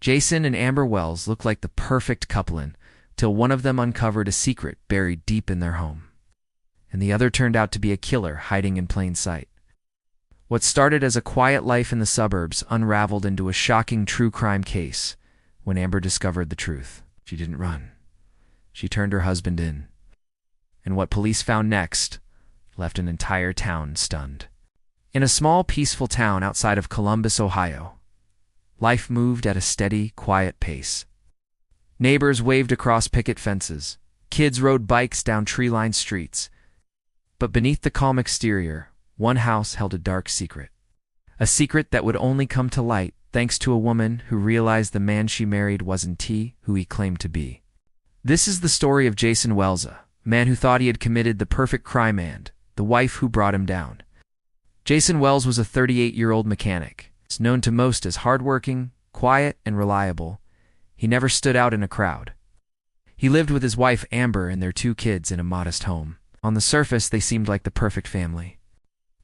Jason and Amber Wells looked like the perfect couple till one of them uncovered a secret buried deep in their home. And the other turned out to be a killer hiding in plain sight. What started as a quiet life in the suburbs unraveled into a shocking true crime case when Amber discovered the truth. She didn't run. She turned her husband in. And what police found next left an entire town stunned. In a small, peaceful town outside of Columbus, Ohio, life moved at a steady, quiet pace. Neighbors waved across picket fences. Kids rode bikes down tree-lined streets. But beneath the calm exterior, one house held a dark secret. A secret that would only come to light thanks to a woman who realized the man she married wasn't who he claimed to be. This is the story of Jason Wells, a man who thought he had committed the perfect crime and the wife who brought him down. Jason Wells was a 38-year-old mechanic. He's known to most as hardworking, quiet, and reliable. He never stood out in a crowd. He lived with his wife Amber and their 2 kids in a modest home. On the surface, they seemed like the perfect family.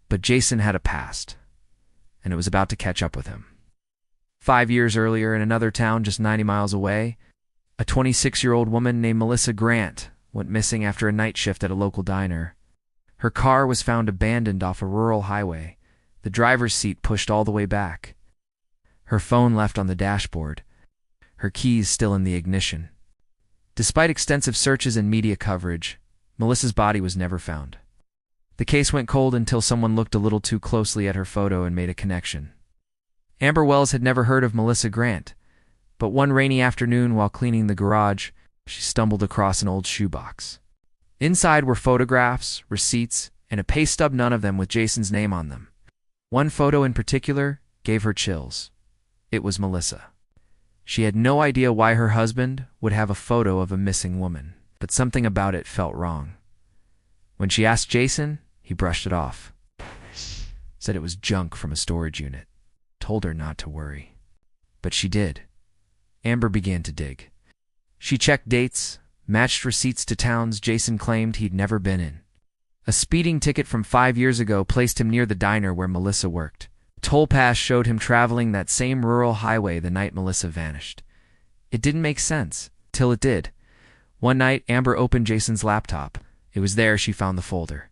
But Jason had a past, and it was about to catch up with him. 5 years earlier, in another town just 90 miles away, a 26-year-old woman named Melissa Grant went missing after a night shift at a local diner. Her car was found abandoned off a rural highway, the driver's seat pushed all the way back. Her phone left on the dashboard, her keys still in the ignition. Despite extensive searches and media coverage, Melissa's body was never found. The case went cold until someone looked a little too closely at her photo and made a connection. Amber Wells had never heard of Melissa Grant, but one rainy afternoon while cleaning the garage, she stumbled across an old shoebox. Inside were photographs, receipts, and a pay stub, none of them with Jason's name on them. One photo in particular gave her chills. It was Melissa. She had no idea why her husband would have a photo of a missing woman, but something about it felt wrong. When she asked Jason, he brushed it off. Said it was junk from a storage unit. Told her not to worry. But she did. Amber began to dig. She checked dates, matched receipts to towns Jason claimed he'd never been in. A speeding ticket from 5 years ago placed him near the diner where Melissa worked. Toll pass showed him traveling that same rural highway the night Melissa vanished. It didn't make sense, till it did. One night, Amber opened Jason's laptop. It was there she found the folder.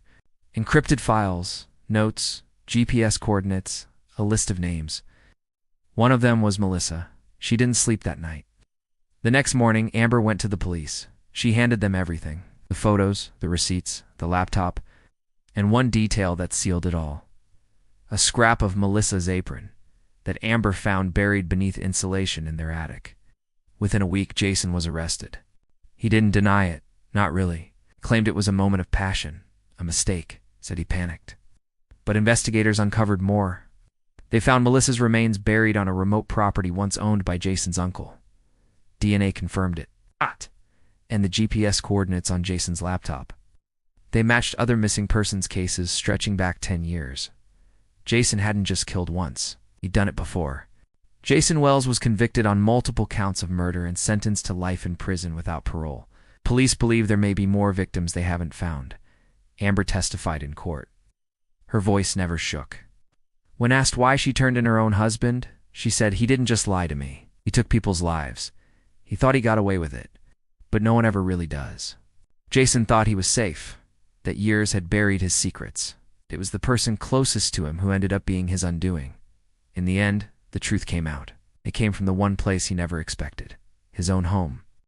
Encrypted files, notes, GPS coordinates, a list of names. One of them was Melissa. She didn't sleep that night. The next morning, Amber went to the police. She handed them everything. The photos, the receipts, the laptop, and one detail that sealed it all. A scrap of Melissa's apron that Amber found buried beneath insulation in their attic. Within a week, Jason was arrested. He didn't deny it, not really. Claimed it was a moment of passion, a mistake, said he panicked. But investigators uncovered more. They found Melissa's remains buried on a remote property once owned by Jason's uncle. DNA confirmed it. And the GPS coordinates on Jason's laptop. They matched other missing persons cases stretching back 10 years. Jason hadn't just killed once. He'd done it before. Jason Wells was convicted on multiple counts of murder and sentenced to life in prison without parole. Police believe there may be more victims they haven't found. Amber testified in court. Her voice never shook. When asked why she turned in her own husband, she said, "He didn't just lie to me. He took people's lives. He thought he got away with it. But no one ever really does." Jason thought he was safe, that years had buried his secrets. It was the person closest to him who ended up being his undoing. In the end, the truth came out. It came from the one place he never expected, his own home.